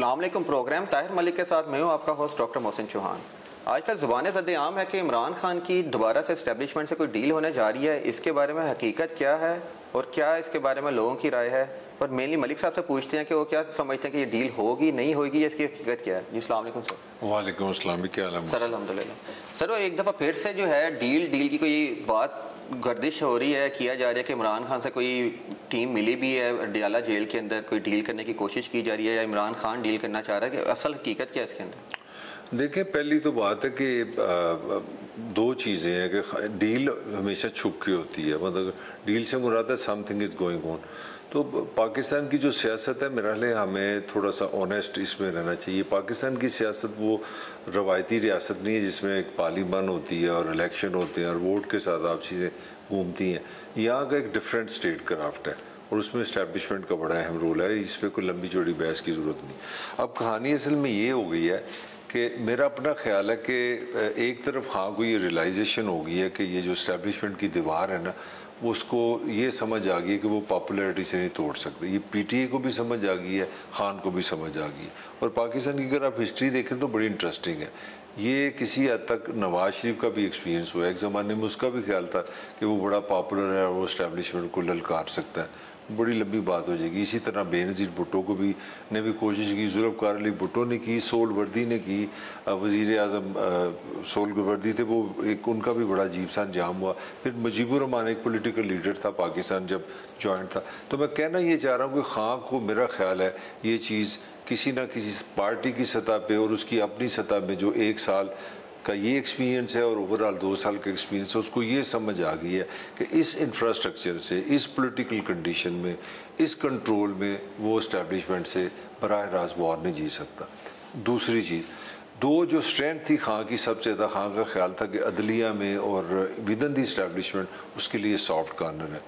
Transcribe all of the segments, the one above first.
अस्सलाम वालेकुम। प्रोग्राम ताहिर मलिक के साथ मैं हूँ आपका होस्ट डॉक्टर मोहसिन चौहान। आजकल ज़ुबान ज़द-ए-आम है कि इमरान खान की दोबारा से इस्टेब्लिशमेंट से कोई डील होने जा रही है। इसके बारे में हकीकत क्या है और क्या इसके बारे में लोगों की राय है, और मेनली मलिक साहब से पूछते हैं कि वो क्या समझते हैं कि ये डील होगी नहीं होगी, इसकी हकीकत क्या है। जी अस्सलाम वालेकुम सर। वालेकुम अस्सलाम, क्या हाल है सर? अल्हम्दुलिल्लाह सर। वो एक दफ़ा फिर से जो है डील की कोई बात गर्दिश हो रही है, किया जा रहा है कि इमरान खान से कोई टीम मिली भी है अडियाला जेल के अंदर, कोई डील करने की कोशिश की जा रही है या इमरान खान डील करना चाह रहा है, कि असल हकीकत क्या है इसके अंदर? देखें, पहली तो बात है कि दो चीज़ें हैं कि डील हमेशा छुप के होती है। मतलब डील से मुराद है समथिंग इज़ गोइंग ऑन। तो पाकिस्तान की जो सियासत है, मेरा ख्याल हमें थोड़ा सा ऑनेस्ट इसमें रहना चाहिए। पाकिस्तान की सियासत वो रवायती रियासत नहीं है जिसमें एक पार्लियामान होती है और इलेक्शन होते हैं और वोट के साथ आप चीज़ें घूमती हैं। यहाँ का एक डिफरेंट स्टेट क्राफ्ट है और उसमें इस्टेब्लिशमेंट का बड़ा अहम रोल है। इस पर कोई लंबी चौड़ी बहस की ज़रूरत नहीं। अब कहानी असल में ये हो गई है कि मेरा अपना ख्याल है कि एक तरफ हाँ को ये रियलाइजेशन हो गई है कि ये जो इस्टेब्लिशमेंट की दीवार है ना, उसको ये समझ आ गई है कि वो पॉपुलैरिटी से नहीं तोड़ सकते। ये पीटीए को भी समझ आ गई है, खान को भी समझ आ गई है। और पाकिस्तान की अगर आप हिस्ट्री देखें तो बड़ी इंटरेस्टिंग है। ये किसी हद तक नवाज शरीफ का भी एक्सपीरियंस हुआ है। एक ज़माने में उसका भी ख्याल था कि वो बड़ा पॉपुलर है और वो इस्टेब्लिशमेंट को ललकार सकता है। बड़ी लंबी बात हो जाएगी। इसी तरह बेनज़ीर भुट्टो को भी ने भी कोशिश की, जुल्फ़िकार अली भुट्टो ने की, सोहरावर्दी ने की, वज़ीर आज़म सोहरावर्दी थे, वो एक उनका भी बड़ा अजीब सा अंजाम हुआ। फिर मुजीबुर रहमान एक पॉलिटिकल लीडर था पाकिस्तान जब जॉइंट था। तो मैं कहना ये चाह रहा हूँ कि खां को मेरा ख्याल है ये चीज़ किसी ना किसी पार्टी की सतह पे और उसकी अपनी सतह में जो एक साल का ये एक्सपीरियंस है और ओवरऑल 2 साल का एक्सपीरियंस है, उसको ये समझ आ गई है कि इस इंफ्रास्ट्रक्चर से, इस पॉलिटिकल कंडीशन में, इस कंट्रोल में वो इस्टेब्लिशमेंट से बराह रास्त वॉर नहीं जी सकता। दूसरी चीज़, दो जो स्ट्रेंथ थी खां की, सबसे ज़्यादा खां का ख्याल था कि अदलिया में और विद इन द इस्टेब्लिशमेंट उसके लिए सॉफ्ट कॉर्नर है,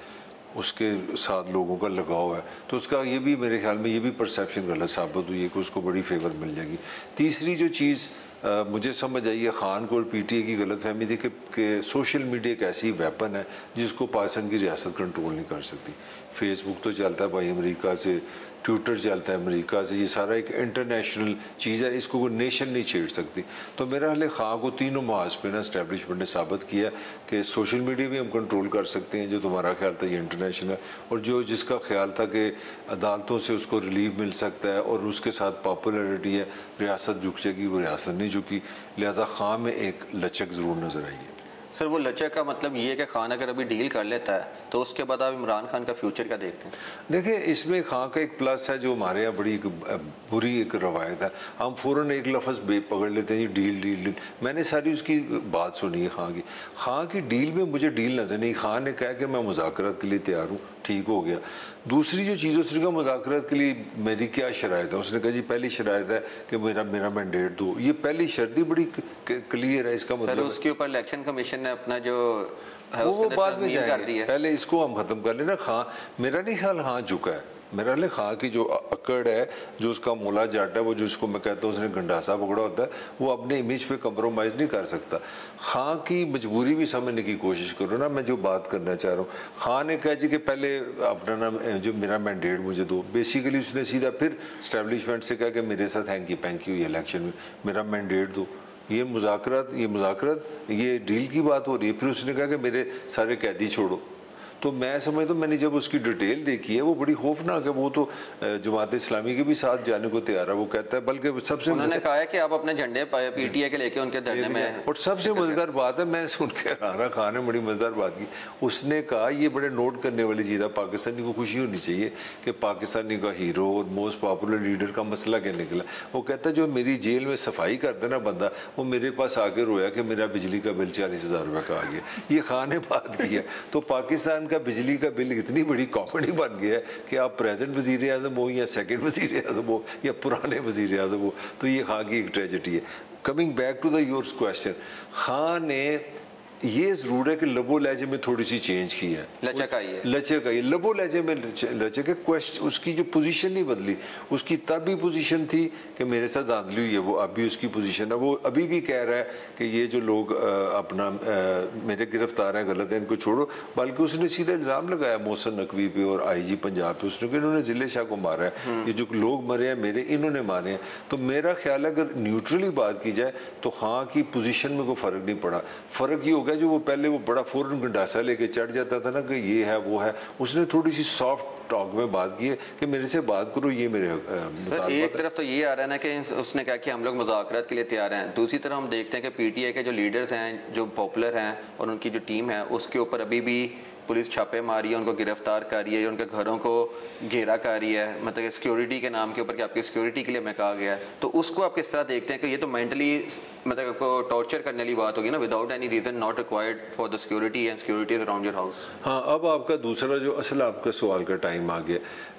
उसके साथ लोगों का लगाव है। तो उसका ये भी मेरे ख्याल में ये भी परसेप्शन गलत साबित हुई है कि उसको बड़ी फेवर मिल जाएगी। तीसरी जो चीज़ मुझे समझ आई है, खान को और पीटीए की गलत फहमी थी कि सोशल मीडिया एक ऐसी वेपन है जिसको पाकिस्तान की रियासत कंट्रोल नहीं कर सकती। फेसबुक तो चलता है भाई अमेरिका से, ट्विटर चलता है अमेरिका से, ये सारा एक इंटरनेशनल चीज़ है, इसको कोई नेशन नहीं छेड़ सकती। तो मेरा हाल खां को तीनों महाज पे ना इस्टेब्लिशमेंट ने साबित किया कि सोशल मीडिया भी हम कंट्रोल कर सकते हैं, जो तुम्हारा ख्याल था ये इंटरनेशनल है, और जो जिसका ख्याल था कि अदालतों से उसको रिलीफ मिल सकता है और उसके साथ पॉपुलैरिटी है, रियासत झुक जाएगी, वो रियासत नहीं झुकी। लिहाजा खां में एक लचक ज़रूर नज़र आई है। सर, वो लचक का मतलब ये है कि खान अगर अभी डील कर लेता है तो उसके बाद आप इमरान खान का फ्यूचर क्या देखते हैं? देखिए, इसमें खां का एक प्लस है जो हमारे यहाँ बड़ी बुरी एक रवायत है, हम फ़ौरन एक लफ्ज़ पकड़ लेते हैं, डील डील डील। मैंने सारी उसकी बात सुनी है खां की डील में मुझे डील नज़र नहीं। खान ने कहा कि मैं मुज़ाकरात के लिए तैयार हूँ, ठीक हो गया। दूसरी जो चीज़ उसने कहा मुज़ाकरात के लिए मेरी क्या शराइत है, उसने कहा जी पहली शराइत है कि मेरा मैंडेट दो। ये पहली शर्त ही बड़ी क्लियर है। इसका मतलब उसके ऊपर इलेक्शन कमीशन ने अपना जो वो बाद में जाएंगे, पहले इसको हम ख़त्म कर लेना। खां मेरा नहीं ख्याल हाँ झुका है। मेरा ख्याल खां की जो अकड़ है, जो उसका मोला जाट है, वो जिसको मैं कहता हूँ उसने गंडासा पकड़ा होता है, वो अपने इमेज पे कंप्रोमाइज़ नहीं कर सकता। खां की मजबूरी भी समझने की कोशिश करो ना। मैं जो बात करना चाह रहा हूँ, खां ने कहा जी कि पहले अपना नाम जो मेरा मैंडेट मुझे दो। बेसिकली उसने सीधा फिर इस्टेब्लिशमेंट से कहा कि मेरे साथ हैंकी पैंकी हुई इलेक्शन में, मेरा मैंडेट दो। ये मुज़ाकरात ये डील की बात हो रही है। फिर उसने कहा कि मेरे सारे कैदी छोड़ो। तो मैं समझता हूँ, मैंने जब उसकी डिटेल देखी है वो बड़ी खौफनाक है। वो तो जमात इस्लामी के भी साथ जाने को तैयार है। वो कहता है, बल्कि सबसे उन्होंने कहा है कि आप अपने झंडे पीटीए के लेके उनके धरने में। और सबसे मजेदार बात है, मैं सुन के राना खान ने बड़ी मजेदार बात की। उसने कहा, ये बड़े नोट करने वाली चीज़ है, पाकिस्तानी को खुशी होनी चाहिए कि पाकिस्तानी का हीरो और मोस्ट पॉपुलर लीडर का मसला क्या निकला। वो कहता है जो मेरी जेल में सफाई करता ना बंदा, वो मेरे पास आके रोया कि मेरा बिजली का बिल 40,000 रुपये का आ गया। ये खान ने बात की है। तो पाकिस्तान का बिजली का बिल इतनी बड़ी कॉमेडी बन गया है कि आप प्रेजेंट वजीर आज़म हो या सेकंड वजीर आज़म हो या पुराने वजीर आज़म हो, तो ये खां की एक ट्रेजेडी है। Coming back to the your question, Khan ने ये ज़रूर है कि लबो लहजे में थोड़ी सी चेंज की है, लचक आई है, लचक आई। लबो लहजे में लचक है, क्वेश्चन उसकी जो पोजीशन नहीं बदली। उसकी तब भी पोजीशन थी कि मेरे साथ धांधली हुई है, वो अब भी उसकी पोजीशन है। वो अभी भी कह रहा है कि ये जो लोग अपना मेरे गिरफ्तार हैं गलत है, इनको छोड़ो। बल्कि उसने सीधा इल्ज़ाम लगाया मोहसिन नकवी पे और IG पंजाब पे, उसने कि इन्होंने जिले शाह को मारा है, ये जो लोग मरे हैं मेरे, इन्होंने मारे हैं। तो मेरा ख्याल है अगर न्यूट्रली बात की जाए तो हाँ की पोजीशन में कोई फ़र्क नहीं पड़ा। फ़र्क ये हो गया जो वो पहले वो बड़ा फ़ौरन गंडासा लेके चढ़ जाता था ना कि ये है वो है, उसने थोड़ी सी सॉफ्ट टॉक में बात की है कि मेरे से बात करो, ये मेरे एक तरफ तो ये आ रहा है ना कि उसने कहा कि हम लोग मुज़ाकरात के लिए तैयार हैं, दूसरी तरफ हम देखते हैं कि PTI के जो लीडर्स हैं, जो पॉपुलर हैं और उनकी जो टीम है, उसके ऊपर अभी भी पुलिस छापे मारी है, उनको गिरफ्तार कर रही है, उनके घरों को घेरा कर रही है, मतलब सिक्योरिटी के नाम के ऊपर कि आपकी सिक्योरिटी के लिए मैं कहा गया है। तो उसको आप किस तरह देखते हैं कि ये तो मेंटली मतलब आपको टॉर्चर करने वाली बात होगी ना, without any reason not required for the security and security around your house. हाँ, अब आपका दूसरा जो असल आपका सवाल का टाइम आ गया,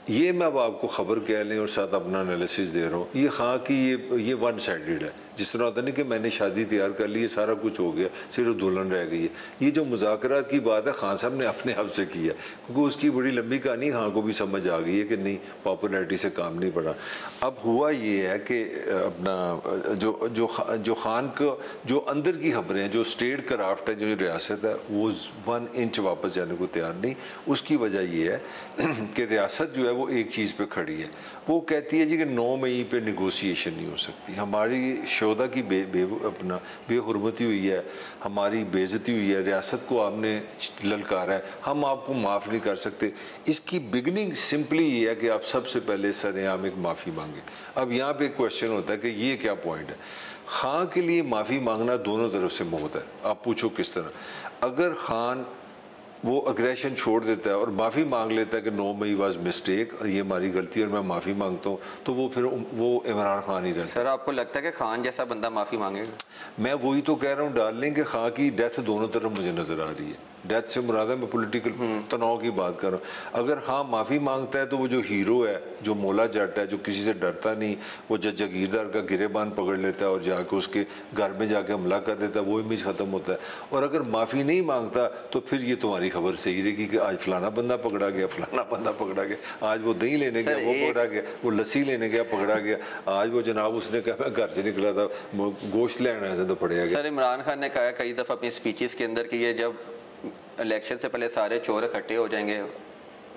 ये मैं अब आपको खबर कह लें और साथ अपना एनालिसिस दे रहा हूँ। ये हाँ कि ये वन साइडेड है। जिस तरह होता नहीं कि मैंने शादी तैयार कर ली है, सारा कुछ हो गया, सिर्फ दुल्हन रह गई है। ये जो मुज़ाकरात की बात है खान साहब ने अपने आप से की है, क्योंकि उसकी बड़ी लंबी कहानी खान को भी समझ आ गई है कि नहीं, पॉपुलैरिटी से काम नहीं पड़ा। अब हुआ ये है कि अपना जो खान को जो अंदर की खबरें हैं, जो स्टेट क्राफ्ट है, जो रियासत है, वो 1 इंच वापस जाने को तैयार नहीं। उसकी वजह ये है कि रियासत जो है वो एक चीज़ पे खड़ी है, वो कहती है जी कि 9 मई पे निगोशिएशन नहीं हो सकती। हमारी शोदा की अपना बेहुरमती हुई है, हमारी बेइज्जती हुई है, रियासत को आपने ललकारा है, हम आपको माफ़ नहीं कर सकते। इसकी बिगनिंग सिंपली ये है कि आप सबसे पहले सरेआम एक माफ़ी मांगे। अब यहाँ पे एक क्वेश्चन होता है कि ये क्या पॉइंट है। खान के लिए माफ़ी मांगना दोनों तरफ से मौत है। आप पूछो किस तरह। अगर खान वो अग्रेशन छोड़ देता है और माफ़ी मांग लेता है कि 9 मई वाज मिस्टेक, ये हमारी गलती और मैं माफ़ी मांगता हूँ, तो वो फिर वो इमरान खान ही रहता है। सर आपको लगता है कि खान जैसा बंदा माफ़ी मांगेगा? मैं वही तो कह रहा हूँ डार्लिंग कि खान की डेथ दोनों तरफ मुझे नज़र आ रही है। डेथ से मुराद है, मैं पॉलिटिकल तनाव की बात कर रहा हूँ। अगर खान माफ़ी मांगता है तो वो जो हीरो है, जो मौला जट है, जो किसी से डरता नहीं, वो जागीरदार का गिरेबान पकड़ लेता है और जाके उसके घर में जाके हमला कर देता है, वो इमेज ख़त्म होता है। और अगर माफ़ी नहीं मांगता तो फिर ये तुम्हारी खबर सही रहेगी कि आज फलाना बंदा पकड़ा गया, फलाना बंदा पकड़ा गया, आज वो दही लेने गया वो पकड़ा गया, वो लस्सी लेने गया पकड़ा गया, आज वो जनाब उसने कहा मैं घर से निकला था गोश्त लेना है तो पड़ेगा गया। सर इमरान खान ने कहा कई दफ़ा अपनी स्पीचेस के अंदर कि ये जब इलेक्शन से पहले सारे चोर इकट्ठे हो जाएंगे,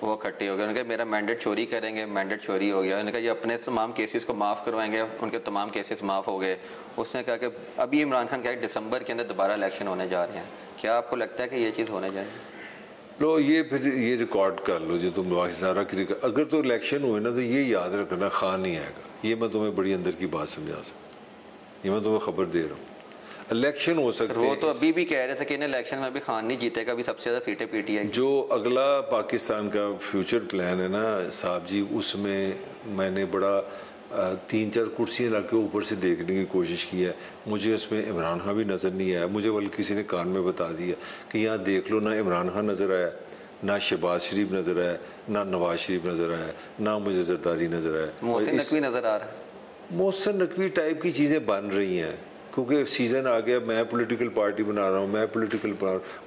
वो इकट्ठे हो गए, उन्होंने कहा मेरा मैंडेट चोरी करेंगे, मैंडेट चोरी हो गया। उन्होंने कहा ये अपने तमाम केसेस को माफ़ करवाएंगे, उनके तमाम केसेस माफ़ हो गए। उसने कहा कि अभी इमरान खान कहा दिसंबर के अंदर दोबारा इलेक्शन होने जा रहे हैं, क्या आपको लगता है कि ये चीज़ होने जाएगी? लो ये फिर ये रिकॉर्ड कर लो जो तुम सारा अगर तो इलेक्शन हुए ना तो ये याद रखना खान नहीं आएगा। ये मैं तुम्हें बड़ी अंदर की बात समझा सकता, ये मैं तुम्हें खबर दे रहा हूँ। इलेक्शन हो सकते हैं, वो तो अभी भी कह रहे थे कि इन इलेक्शन में अभी खान नहीं जीतेगा, अभी सबसे ज़्यादा सीटें PTI। जो अगला पाकिस्तान का फ्यूचर प्लान है ना साहब जी, उसमें मैंने बड़ा 3-4 कुर्सियाँ ला के ऊपर से देखने की कोशिश की है। मुझे उसमें इमरान खान भी नज़र नहीं आया। मुझे बल्कि किसी ने कान में बता दिया कि यहाँ देख लो, ना इमरान खान नज़र आया, ना शहबाज शरीफ नज़र आया, ना नवाज शरीफ नज़र आया, ना मुझे जरदारी नज़र आया। मोहसिन नकवी नज़र आ रहा है। मोहसिन नकवी टाइप की चीज़ें बन रही हैं क्योंकि सीज़न आ गया। मैं पॉलिटिकल पार्टी बना रहा हूँ, मैं पॉलिटिकल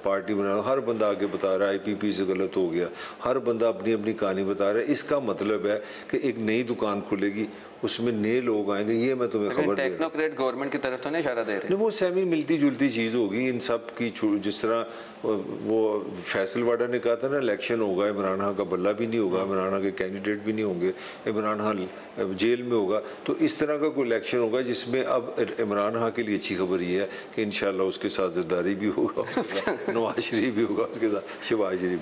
पार्टी बना रहा हूँ, हर बंदा आगे बता रहा है IPP से गलत हो गया, हर बंदा अपनी अपनी कहानी बता रहा है। इसका मतलब है कि एक नई दुकान खुलेगी, उसमें नए लोग आएंगे। ये मैं तुम्हें खबर दे रहा हूं। टेक्नोक्रेट गवर्नमेंट की तरफ तो नहीं इशारा दे रहे? नहीं, वो सेमी मिलती जुलती चीज़ होगी इन सब की। जिस तरह वो फैसल वाडा ने कहा था ना इलेक्शन होगा, इमरान खान का बल्ला भी नहीं होगा, इमरान खान के कैंडिडेट भी नहीं होंगे, इमरान खान जेल में होगा। तो इस तरह का कोई इलेक्शन होगा जिसमें अब इमरान खान के लिए अच्छी खबर ये है कि इंशाल्लाह उसके साथ जरदारी भी होगा, नवाज शरीफ भी होगा, उसके साथ शहबाज शरीफ भी।